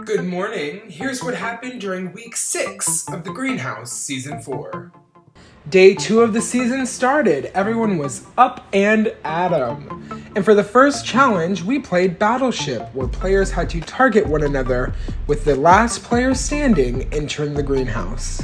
Good morning. Here's what happened during week 6 of The Greenhouse Season 4. Day 2 of the season started. Everyone was up and at 'em. And for the first challenge, we played Battleship, where players had to target one another with the last player standing entering the greenhouse.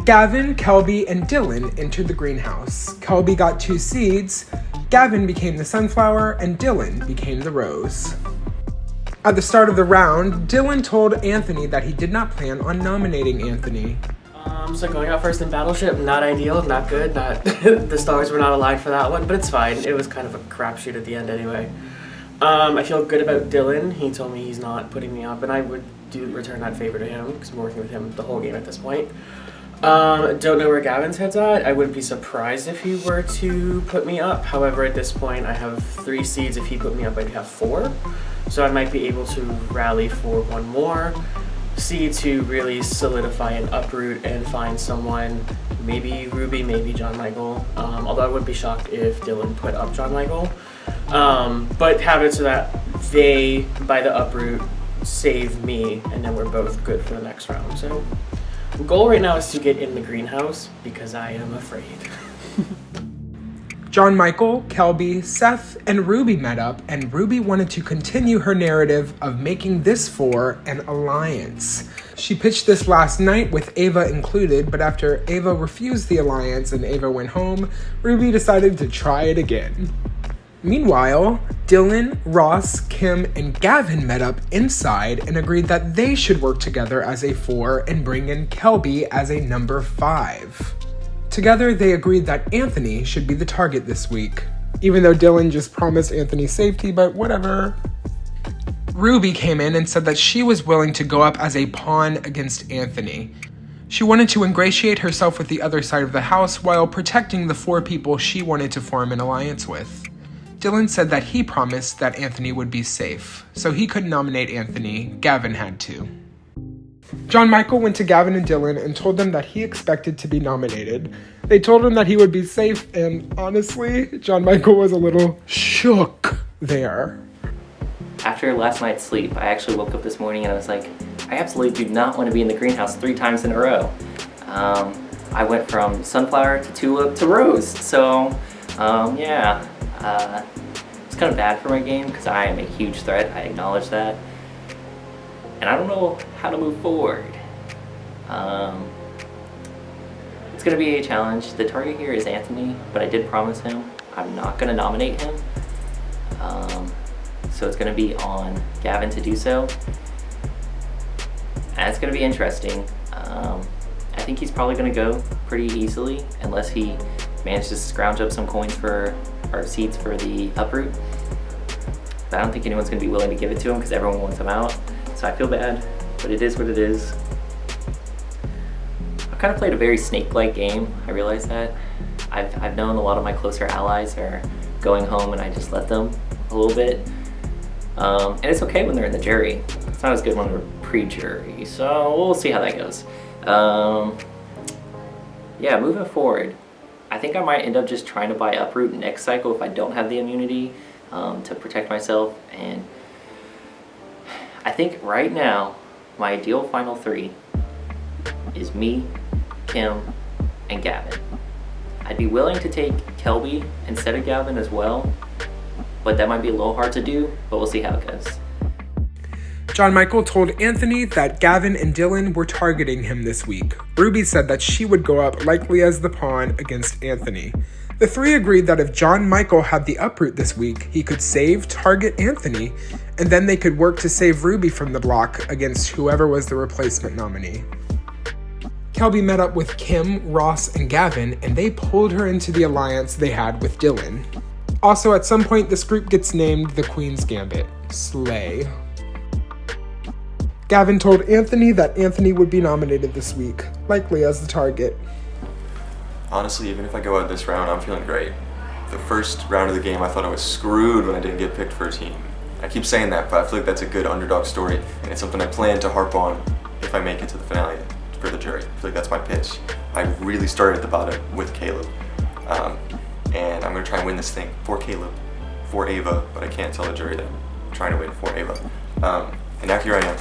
Gavin, Kelby, and Dylan entered the greenhouse. Kelby got 2 seeds, Gavin became the sunflower, and Dylan became the rose. At the start of the round, Dylan told Anthony that he did not plan on nominating Anthony. So going out first in Battleship, not ideal, not good, not the stars were not aligned for that one, but it's fine. It was kind of a crapshoot at the end anyway. I feel good about Dylan. He told me he's not putting me up, and I would return that favor to him because I'm working with him the whole game at this point. Don't know where Gavin's head's at. I wouldn't be surprised if he were to put me up. However, at this point, I have 3 seeds. If he put me up, I'd have 4. So I might be able to rally for one more seed to really solidify and uproot and find someone, maybe Ruby, maybe John Michael. Although I wouldn't be shocked if Dylan put up John Michael. But have it so that they, by the uproot, save me, and then we're both good for the next round. So the goal right now is to get in the greenhouse because I am afraid. John Michael, Kelby, Seth, and Ruby met up, and Ruby wanted to continue her narrative of making this 4 an alliance. She pitched this last night with Ava included, but after Ava refused the alliance and Ava went home, Ruby decided to try it again. Meanwhile, Dylan, Ross, Kim, and Gavin met up inside and agreed that they should work together as a 4 and bring in Kelby as a number 5. Together, they agreed that Anthony should be the target this week, even though Dylan just promised Anthony safety, but whatever. Ruby came in and said that she was willing to go up as a pawn against Anthony. She wanted to ingratiate herself with the other side of the house while protecting the 4 people she wanted to form an alliance with. Dylan said that he promised that Anthony would be safe, so he couldn't nominate Anthony, Gavin had to. John Michael went to Gavin and Dylan and told them that he expected to be nominated. They told him that he would be safe, and honestly, John Michael was a little shook there. After last night's sleep, I actually woke up this morning and I was like, I absolutely do not want to be in the greenhouse 3 times in a row. I went from sunflower to tulip to rose, so it's kind of bad for my game because I am a huge threat, I acknowledge that. And I don't know how to move forward. It's gonna be a challenge. The target here is Anthony, but I did promise him I'm not gonna nominate him. So it's gonna be on Gavin to do so. And it's gonna be interesting. I think he's probably gonna go pretty easily unless he manages to scrounge up some coins or seeds for the uproot. But I don't think anyone's gonna be willing to give it to him because everyone wants him out. So I feel bad, but it is what it is. I've kind of played a very snake-like game, I realize that. I've known a lot of my closer allies are going home and I just let them a little bit. And it's okay when they're in the jury. It's not as good when they're pre-jury, so we'll see how that goes. Yeah, moving forward, I think I might end up just trying to buy uproot next cycle if I don't have the immunity to protect myself. And I think right now, my ideal final 3 is me, Kim, and Gavin. I'd be willing to take Kelby instead of Gavin as well, but that might be a little hard to do, but we'll see how it goes. John Michael told Anthony that Gavin and Dylan were targeting him this week. Ruby said that she would go up likely as the pawn against Anthony. The 3 agreed that if John Michael had the uproot this week, he could target Anthony, and then they could work to save Ruby from the block against whoever was the replacement nominee. Kelby met up with Kim, Ross, and Gavin, and they pulled her into the alliance they had with Dylan. Also, at some point, this group gets named the Queen's Gambit. Slay. Gavin told Anthony that Anthony would be nominated this week, likely as the target. Honestly, even if I go out this round, I'm feeling great. The first round of the game, I thought I was screwed when I didn't get picked for a team. I keep saying that, but I feel like that's a good underdog story, and it's something I plan to harp on if I make it to the finale for the jury. I feel like that's my pitch. I really started at the bottom with Caleb, and I'm going to try and win this thing for Caleb, for Ava, but I can't tell the jury that I'm trying to win for Ava. And now here I am.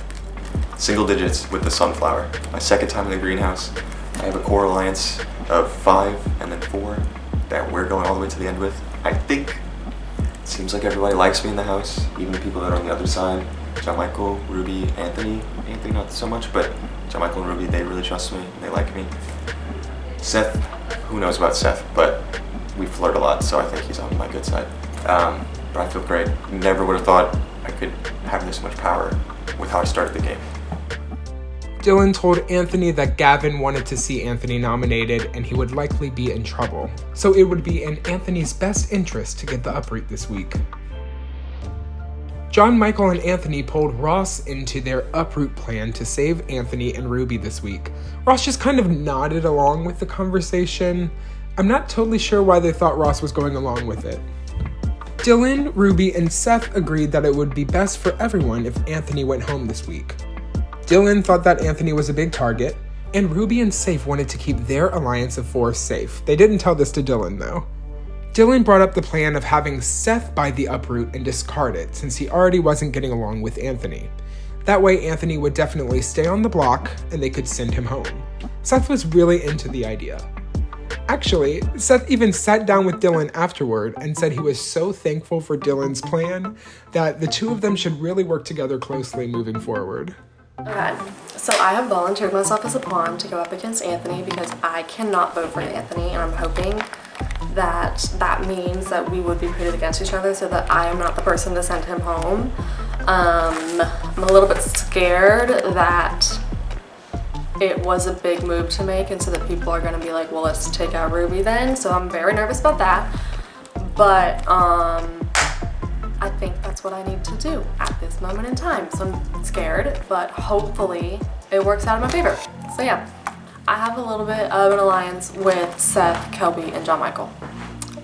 single digits with the sunflower. My second time in the greenhouse. I have a core alliance of 5 and then 4 that we're going all the way to the end with. I think it seems like everybody likes me in the house, even the people that are on the other side. John Michael, Ruby, Anthony. Anthony not so much, but John Michael and Ruby, they really trust me, they like me. Seth, who knows about Seth, but we flirt a lot, so I think he's on my good side. But I feel great. Never would have thought I could have this much power with how I started the game. Dylan told Anthony that Gavin wanted to see Anthony nominated and he would likely be in trouble, so it would be in Anthony's best interest to get the uproot this week. John Michael and Anthony pulled Ross into their uproot plan to save Anthony and Ruby this week. Ross just kind of nodded along with the conversation. I'm not totally sure why they thought Ross was going along with it. Dylan, Ruby, and Seth agreed that it would be best for everyone if Anthony went home this week. Dylan thought that Anthony was a big target, and Ruby and Safe wanted to keep their alliance of 4 safe. They didn't tell this to Dylan, though. Dylan brought up the plan of having Seth buy the uproot and discard it, since he already wasn't getting along with Anthony. That way, Anthony would definitely stay on the block, and they could send him home. Seth was really into the idea. Actually, Seth even sat down with Dylan afterward and said he was so thankful for Dylan's plan that the two of them should really work together closely moving forward. Okay, so I have volunteered myself as a pawn to go up against Anthony because I cannot vote for Anthony, and I'm hoping that means that we would be pitted against each other so that I am not the person to send him home. I'm a little bit scared that it was a big move to make and so that people are going to be like, well, let's take out Ruby then. So I'm very nervous about that. But I think that's what I need to do at this moment in time. So I'm scared, but hopefully it works out in my favor. So yeah, I have a little bit of an alliance with Seth, Kelby, and John Michael.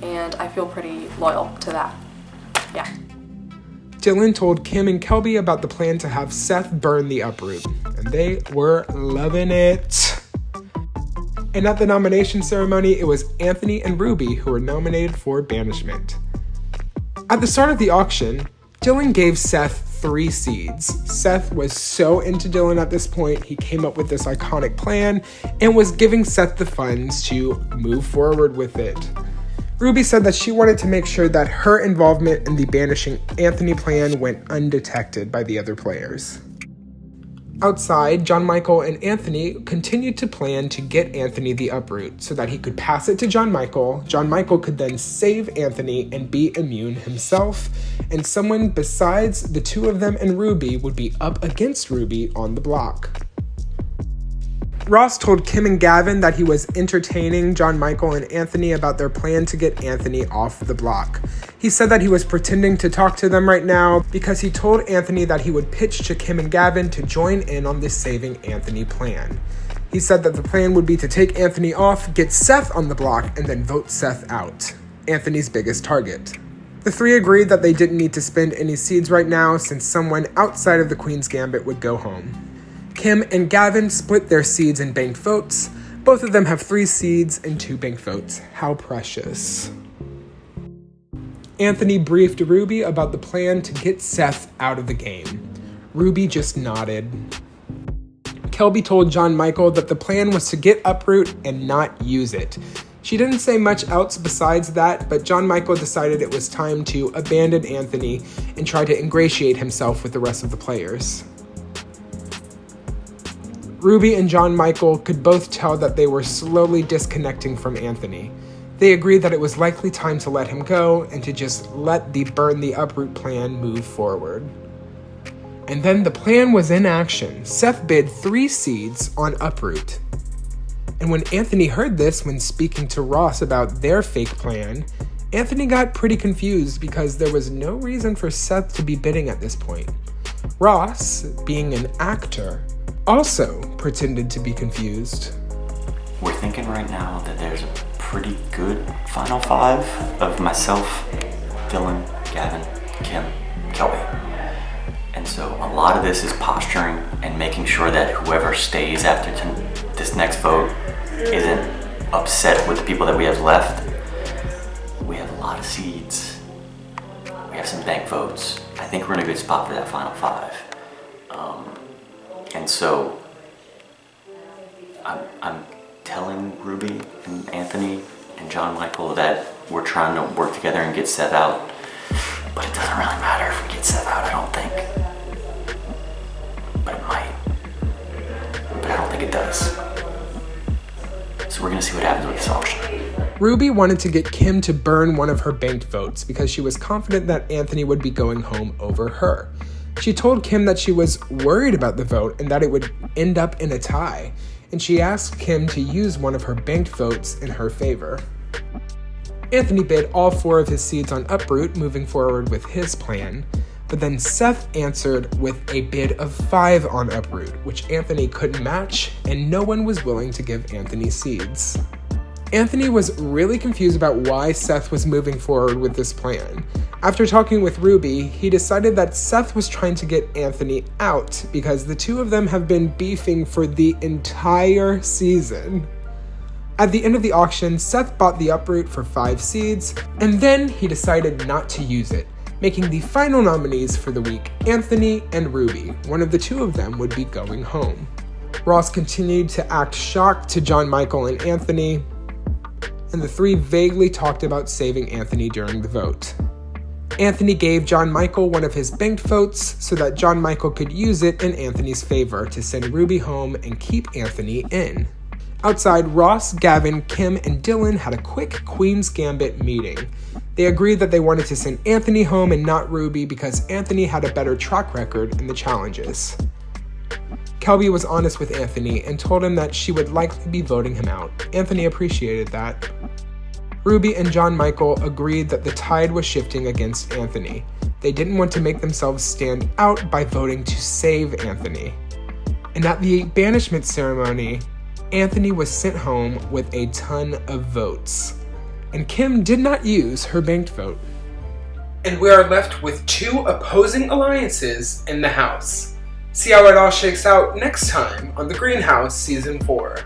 And I feel pretty loyal to that. Yeah. Dylan told Kim and Kelby about the plan to have Seth burn the uproot, and they were loving it. And at the nomination ceremony, it was Anthony and Ruby who were nominated for banishment. At the start of the auction, Dylan gave Seth 3 seeds. Seth was so into Dylan at this point, he came up with this iconic plan and was giving Seth the funds to move forward with it. Ruby said that she wanted to make sure that her involvement in the banishing Anthony plan went undetected by the other players. Outside, John Michael and Anthony continued to plan to get Anthony the uproot so that he could pass it to John Michael. John Michael could then save Anthony and be immune himself, and someone besides the two of them and Ruby would be up against Ruby on the block. Ross told Kim and Gavin that he was entertaining John Michael and Anthony about their plan to get Anthony off the block. He said that he was pretending to talk to them right now because he told Anthony that he would pitch to Kim and Gavin to join in on this saving Anthony plan. He said that the plan would be to take Anthony off, get Seth on the block, and then vote Seth out, Anthony's biggest target. The 3 agreed that they didn't need to spend any seeds right now since someone outside of the Queen's Gambit would go home. Kim and Gavin split their seeds and banked votes. Both of them have 3 seeds and 2 banked votes. How precious. Anthony briefed Ruby about the plan to get Seth out of the game. Ruby just nodded. Kelby told John Michael that the plan was to get uproot and not use it. She didn't say much else besides that, but John Michael decided it was time to abandon Anthony and try to ingratiate himself with the rest of the players. Ruby and John Michael could both tell that they were slowly disconnecting from Anthony. They agreed that it was likely time to let him go and to just let the burn the uproot plan move forward. And then the plan was in action. Seth bid 3 seeds on uproot. And when Anthony heard this when speaking to Ross about their fake plan, Anthony got pretty confused because there was no reason for Seth to be bidding at this point. Ross, being an actor, also pretended to be confused. We're thinking right now that there's a pretty good final 5 of myself, Dylan, Gavin, Kim, Kelby. And so a lot of this is posturing and making sure that whoever stays after this next vote isn't upset with the people that we have left. We have a lot of seeds. We have some bank votes. I think we're in a good spot for that final 5. And And so I'm telling Ruby and Anthony and John Michael that we're trying to work together and get Seth out. But it doesn't really matter if we get Seth out, I don't think. But it might. But I don't think it does. So we're gonna see what happens with this auction. Ruby wanted to get Kim to burn one of her banked votes because she was confident that Anthony would be going home over her. She told Kim that she was worried about the vote and that it would end up in a tie, and she asked Kim to use one of her banked votes in her favor. Anthony bid all 4 of his seeds on Uproot, moving forward with his plan, but then Seth answered with a bid of 5 on Uproot, which Anthony couldn't match, and no one was willing to give Anthony seeds. Anthony was really confused about why Seth was moving forward with this plan. After talking with Ruby, he decided that Seth was trying to get Anthony out because the two of them have been beefing for the entire season. At the end of the auction, Seth bought the Uproot for 5 seeds, and then he decided not to use it, making the final nominees for the week Anthony and Ruby. One of the two of them would be going home. Ross continued to act shocked to John Michael and Anthony, and the 3 vaguely talked about saving Anthony during the vote. Anthony gave John Michael one of his banked votes so that John Michael could use it in Anthony's favor to send Ruby home and keep Anthony in. Outside, Ross, Gavin, Kim, and Dylan had a quick Queen's Gambit meeting. They agreed that they wanted to send Anthony home and not Ruby because Anthony had a better track record in the challenges. Kelby was honest with Anthony and told him that she would likely be voting him out. Anthony appreciated that. Ruby and John Michael agreed that the tide was shifting against Anthony. They didn't want to make themselves stand out by voting to save Anthony. And at the banishment ceremony, Anthony was sent home with a ton of votes. And Kim did not use her banked vote. And we are left with 2 opposing alliances in the house. See how it all shakes out next time on The Greenhouse Season 4.